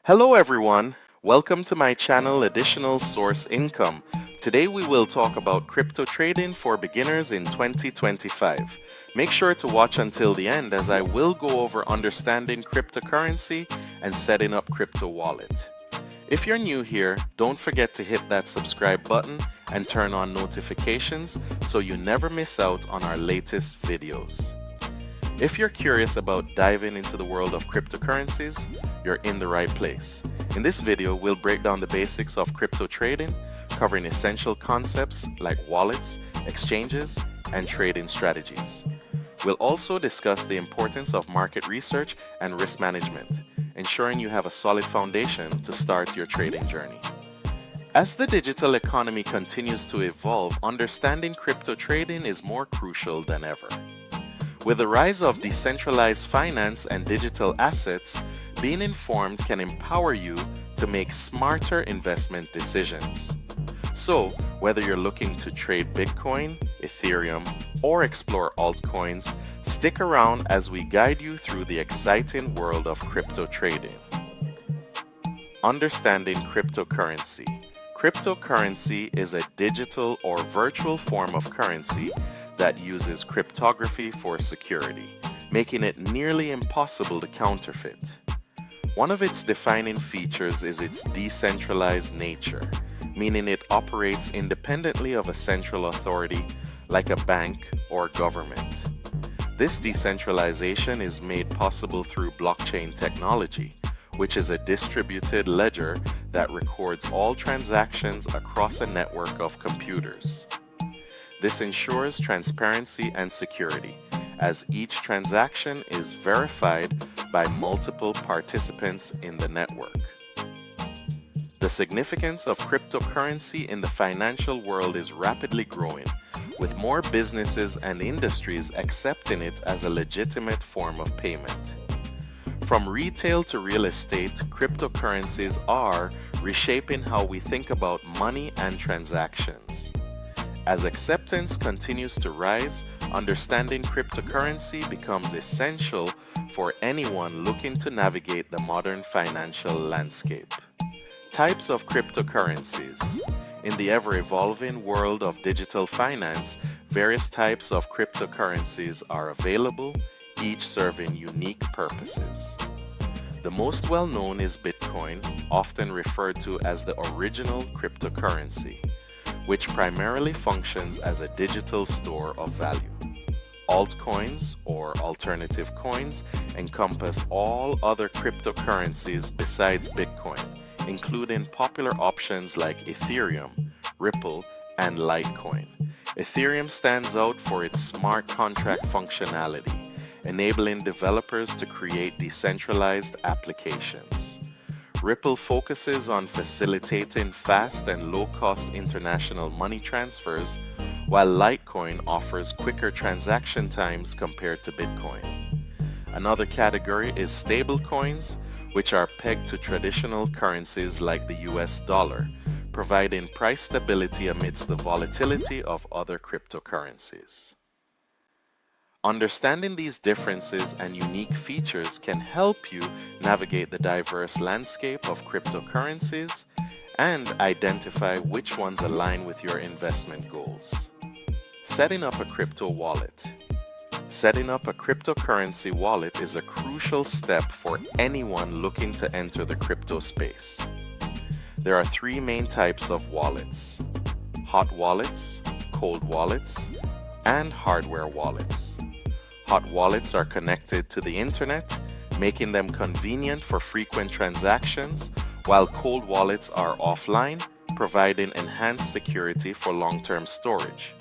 Hello everyone, welcome to my channel Additional Source Income. Today we will talk about crypto trading for beginners in 2025. Make sure to watch until the end as I will go over understanding cryptocurrency and setting up crypto wallet. If you're new here, don't forget to hit that subscribe button and turn on notifications so you never miss out on our latest videos. If you're curious about diving into the world of cryptocurrencies, you're in the right place. In this video, we'll break down the basics of crypto trading, covering essential concepts like wallets, exchanges, and trading strategies. We'll also discuss the importance of market research and risk management, ensuring you have a solid foundation to start your trading journey. As the digital economy continues to evolve, understanding crypto trading is more crucial than ever. With the rise of decentralized finance and digital assets, being informed can empower you to make smarter investment decisions. So, whether you're looking to trade Bitcoin, Ethereum, or explore altcoins, stick around as we guide you through the exciting world of crypto trading. Understanding cryptocurrency. Cryptocurrency is a digital or virtual form of currency that uses cryptography for security, making it nearly impossible to counterfeit. One of its defining features is its decentralized nature, meaning it operates independently of a central authority like a bank or government. This decentralization is made possible through blockchain technology, which is a distributed ledger that records all transactions across a network of computers. This ensures transparency and security, as each transaction is verified by multiple participants in the network. The significance of cryptocurrency in the financial world is rapidly growing, with more businesses and industries accepting it as a legitimate form of payment. From retail to real estate, cryptocurrencies are reshaping how we think about money and transactions. As acceptance continues to rise, understanding cryptocurrency becomes essential for anyone looking to navigate the modern financial landscape. Types of cryptocurrencies. In the ever-evolving world of digital finance, various types of cryptocurrencies are available, each serving unique purposes. The most well-known is Bitcoin, often referred to as the original cryptocurrency, which primarily functions as a digital store of value. Altcoins, or alternative coins, encompass all other cryptocurrencies besides Bitcoin, including popular options like Ethereum, Ripple, and Litecoin. Ethereum stands out for its smart contract functionality, enabling developers to create decentralized applications. Ripple focuses on facilitating fast and low-cost international money transfers, while Litecoin offers quicker transaction times compared to Bitcoin. Another category is stablecoins, which are pegged to traditional currencies like the US dollar, providing price stability amidst the volatility of other cryptocurrencies. Understanding these differences and unique features can help you navigate the diverse landscape of cryptocurrencies and identify which ones align with your investment goals. Setting up a crypto wallet. Setting up a cryptocurrency wallet is a crucial step for anyone looking to enter the crypto space. There are three main types of wallets: hot wallets, cold wallets, and hardware wallets. Hot wallets are connected to the internet, making them convenient for frequent transactions, while cold wallets are offline, providing enhanced security for long-term storage.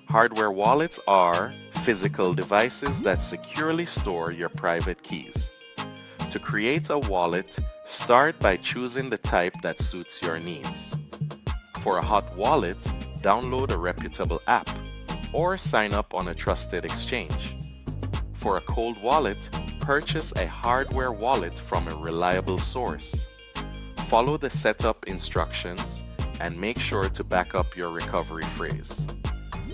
Hardware wallets are physical devices that securely store your private keys. To create a wallet, start by choosing the type that suits your needs. For a hot wallet, download a reputable app or sign up on a trusted exchange. For a cold wallet, purchase a hardware wallet from a reliable source. Follow the setup instructions and make sure to back up your recovery phrase.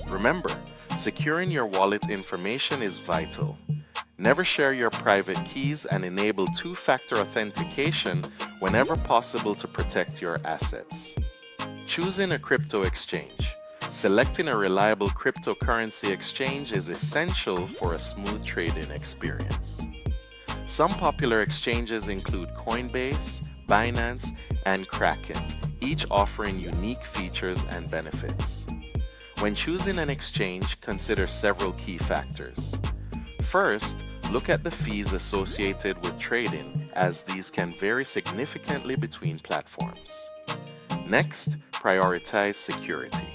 Remember, securing your wallet information is vital. Never share your private keys and enable two-factor authentication whenever possible to protect your assets. Choosing a crypto exchange. Selecting a reliable cryptocurrency exchange is essential for a smooth trading experience. Some popular exchanges include Coinbase, Binance, and Kraken, each offering unique features and benefits. When choosing an exchange, consider several key factors. First, look at the fees associated with trading, as these can vary significantly between platforms. Next, prioritize security.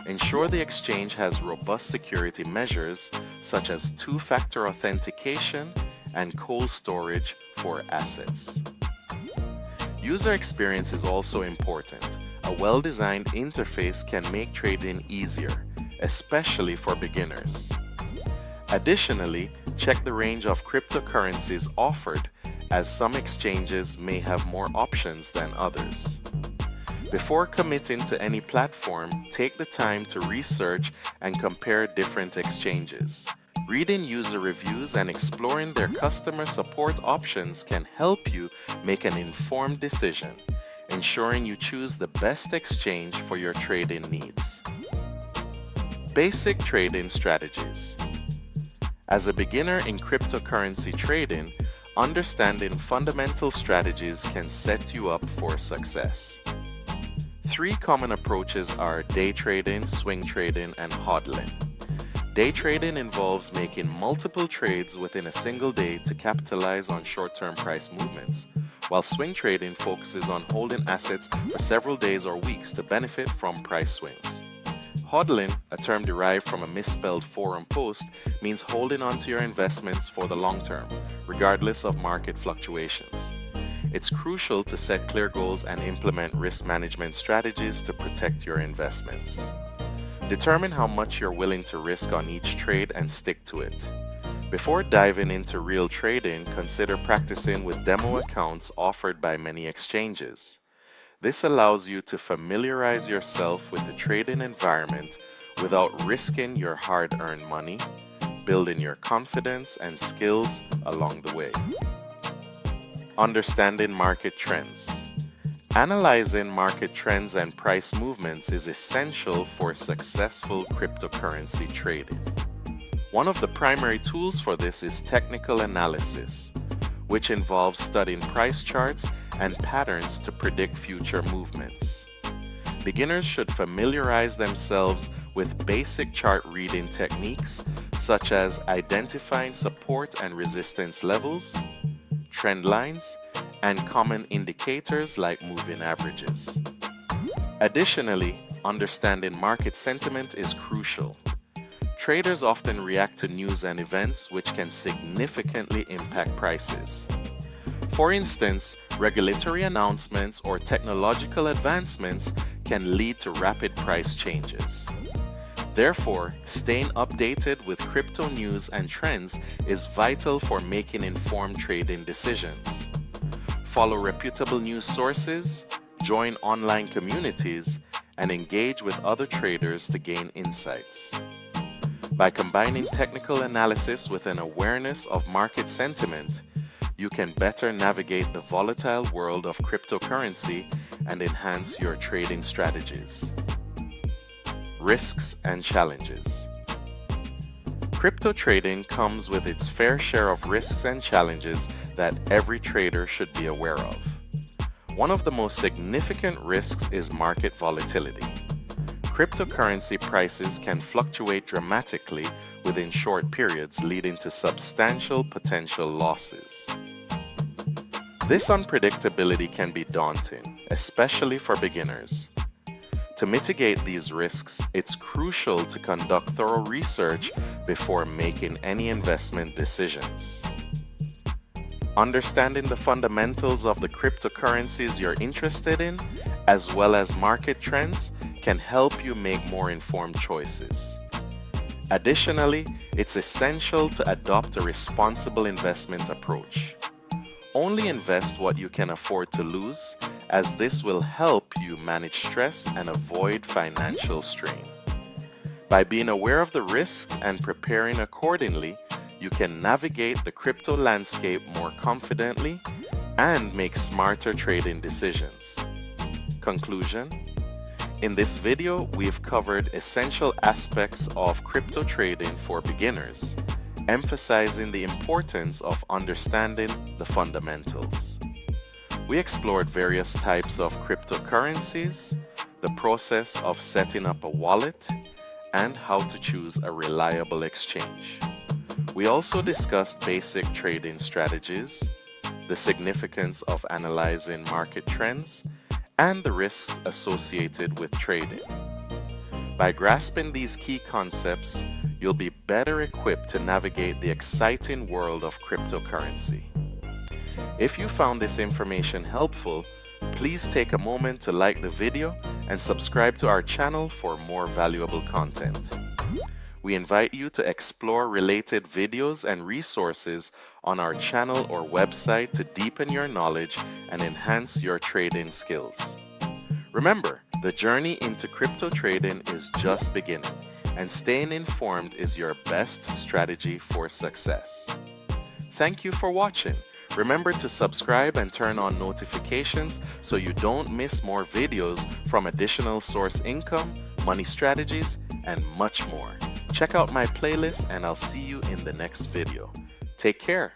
Ensure the exchange has robust security measures such as two-factor authentication and cold storage for assets. User experience is also important. A well-designed interface can make trading easier, especially for beginners. Additionally, check the range of cryptocurrencies offered, as some exchanges may have more options than others. Before committing to any platform, take the time to research and compare different exchanges. Reading user reviews and exploring their customer support options can help you make an informed decision, ensuring you choose the best exchange for your trading needs. Basic trading strategies. As a beginner in cryptocurrency trading, understanding fundamental strategies can set you up for success. Three common approaches are day trading, swing trading, and hodling. Day trading involves making multiple trades within a single day to capitalize on short-term price movements, while swing trading focuses on holding assets for several days or weeks to benefit from price swings. Hodling, a term derived from a misspelled forum post, means holding onto your investments for the long term, regardless of market fluctuations. It's crucial to set clear goals and implement risk management strategies to protect your investments. Determine how much you're willing to risk on each trade and stick to it. Before diving into real trading, consider practicing with demo accounts offered by many exchanges. This allows you to familiarize yourself with the trading environment without risking your hard-earned money, building your confidence and skills along the way. Understanding market trends. Analyzing market trends and price movements is essential for successful cryptocurrency trading. One of the primary tools for this is technical analysis, which involves studying price charts and patterns to predict future movements. Beginners should familiarize themselves with basic chart reading techniques such as identifying support and resistance levels, trend lines, and common indicators like moving averages. Additionally, understanding market sentiment is crucial. Traders often react to news and events which can significantly impact prices. For instance, regulatory announcements or technological advancements can lead to rapid price changes. Therefore, staying updated with crypto news and trends is vital for making informed trading decisions. Follow reputable news sources, join online communities, and engage with other traders to gain insights. By combining technical analysis with an awareness of market sentiment, you can better navigate the volatile world of cryptocurrency and enhance your trading strategies. Risks and challenges. Crypto trading comes with its fair share of risks and challenges that every trader should be aware of. One of the most significant risks is market volatility. Cryptocurrency prices can fluctuate dramatically within short periods, leading to substantial potential losses. This unpredictability can be daunting, especially for beginners. To mitigate these risks, it's crucial to conduct thorough research before making any investment decisions. Understanding the fundamentals of the cryptocurrencies you're interested in, as well as market trends, can help you make more informed choices. Additionally, it's essential to adopt a responsible investment approach. Only invest what you can afford to lose, as this will help you manage stress and avoid financial strain. By being aware of the risks and preparing accordingly, you can navigate the crypto landscape more confidently and make smarter trading decisions. Conclusion: in this video, we've covered essential aspects of crypto trading for beginners, emphasizing the importance of understanding the fundamentals. We explored various types of cryptocurrencies, the process of setting up a wallet, and how to choose a reliable exchange. We also discussed basic trading strategies, the significance of analyzing market trends, and the risks associated with trading. By grasping these key concepts, you'll be better equipped to navigate the exciting world of cryptocurrency. If you found this information helpful, please take a moment to like the video and subscribe to our channel for more valuable content. We invite you to explore related videos and resources on our channel or website to deepen your knowledge and enhance your trading skills. Remember, the journey into crypto trading is just beginning, and staying informed is your best strategy for success. Thank you for watching. Remember to subscribe and turn on notifications so you don't miss more videos from additional source income, money strategies, and much more. Check out my playlist and I'll see you in the next video. Take care.